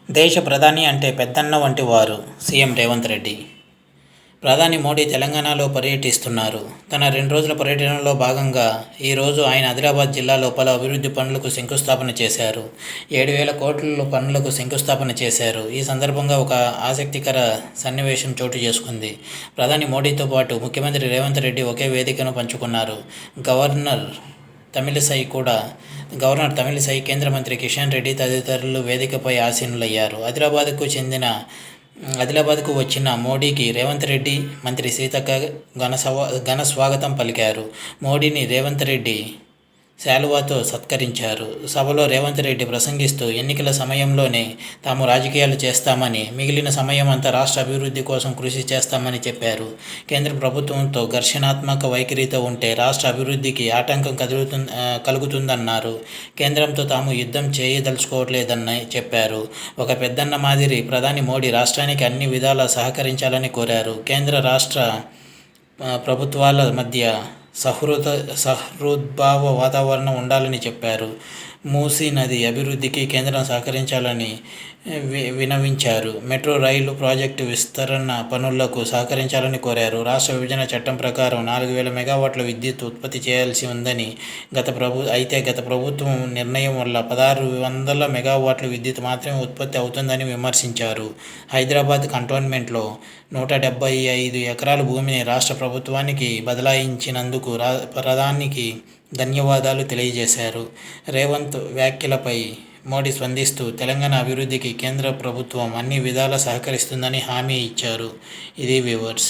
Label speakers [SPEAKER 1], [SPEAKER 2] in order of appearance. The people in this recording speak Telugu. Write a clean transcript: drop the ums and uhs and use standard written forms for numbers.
[SPEAKER 1] దేశ ప్రధాని అంటే పెద్దన్న వంటి వారు సీఎం రేవంత్ రెడ్డి. ప్రధాని మోడీ తెలంగాణలో పర్యటిస్తున్నారు. తన 2 రోజుల పర్యటనలో భాగంగా ఈరోజు ఆయన ఆదిలాబాద్ జిల్లాలో పలు అభివృద్ధి పనులకు శంకుస్థాపన చేశారు. 7,000 కోట్ల పనులకు శంకుస్థాపన చేశారు. ఈ సందర్భంగా ఒక ఆసక్తికర సన్నివేశం చోటు చేసుకుంది. ప్రధాని మోడీతో పాటు ముఖ్యమంత్రి రేవంత్ రెడ్డి ఒకే వేదికను పంచుకున్నారు. గవర్నర్ తమిళిసై, కేంద్ర మంత్రి కిషన్ రెడ్డి తదితరులు వేదికపై ఆసీనులయ్యారు. ఆదిలాబాద్కు వచ్చిన మోడీకి రేవంత్ రెడ్డి, మంత్రి సీతక్క ఘన స్వాగతం పలికారు. మోడీని రేవంత్ రెడ్డి శాలువాతో సత్కరించారు. సభలో రేవంత్ రెడ్డి ప్రసంగిస్తూ ఎన్నికల సమయంలోనే తాము రాజకీయాలు చేస్తామని, మిగిలిన సమయం అంతా రాష్ట్ర అభివృద్ధి కోసం కృషి చేస్తామని చెప్పారు. కేంద్ర ప్రభుత్వంతో ఘర్షణాత్మక వైఖరితో ఉంటే రాష్ట్ర అభివృద్ధికి ఆటంకం కలుగుతుందన్నారు. కేంద్రంతో తాము యుద్ధం చేయదలుచుకోవట్లేదని చెప్పారు. ఒక పెద్దన్న మాదిరి ప్రధాని మోడీ రాష్ట్రానికి అన్ని విధాలా సహకరించాలని కోరారు. కేంద్ర రాష్ట్ర ప్రభుత్వాల మధ్య సహృద్భావ వాతావరణం ఉండాలని చెప్పారు. మూసీ నది అభివృద్ధికి కేంద్రం సహకరించాలని విన్నవించారు. మెట్రో రైలు ప్రాజెక్టు విస్తరణ పనులకు సహకరించాలని కోరారు. రాష్ట్ర విభజన చట్టం ప్రకారం 4,000 మెగావాట్ల విద్యుత్ ఉత్పత్తి చేయాల్సి ఉందని గత ప్రభుత్వం నిర్ణయం వల్ల 1,600 మెగావాట్ల విద్యుత్ మాత్రమే ఉత్పత్తి అవుతుందని విమర్శించారు. హైదరాబాద్ కంటోన్మెంట్లో 175 ఎకరాల భూమిని రాష్ట్ర ప్రభుత్వానికి బదలాయించినందుకు ప్రధానికి ధన్యవాదాలు తెలియజేశారు. రేవంత్ వ్యాఖ్యలపై మోడీ స్పందిస్తూ తెలంగాణ అభివృద్ధికి కేంద్ర ప్రభుత్వం అన్ని విధాలా సహకరిస్తుందని హామీ ఇచ్చారు. ఇది వ్యూవర్స్.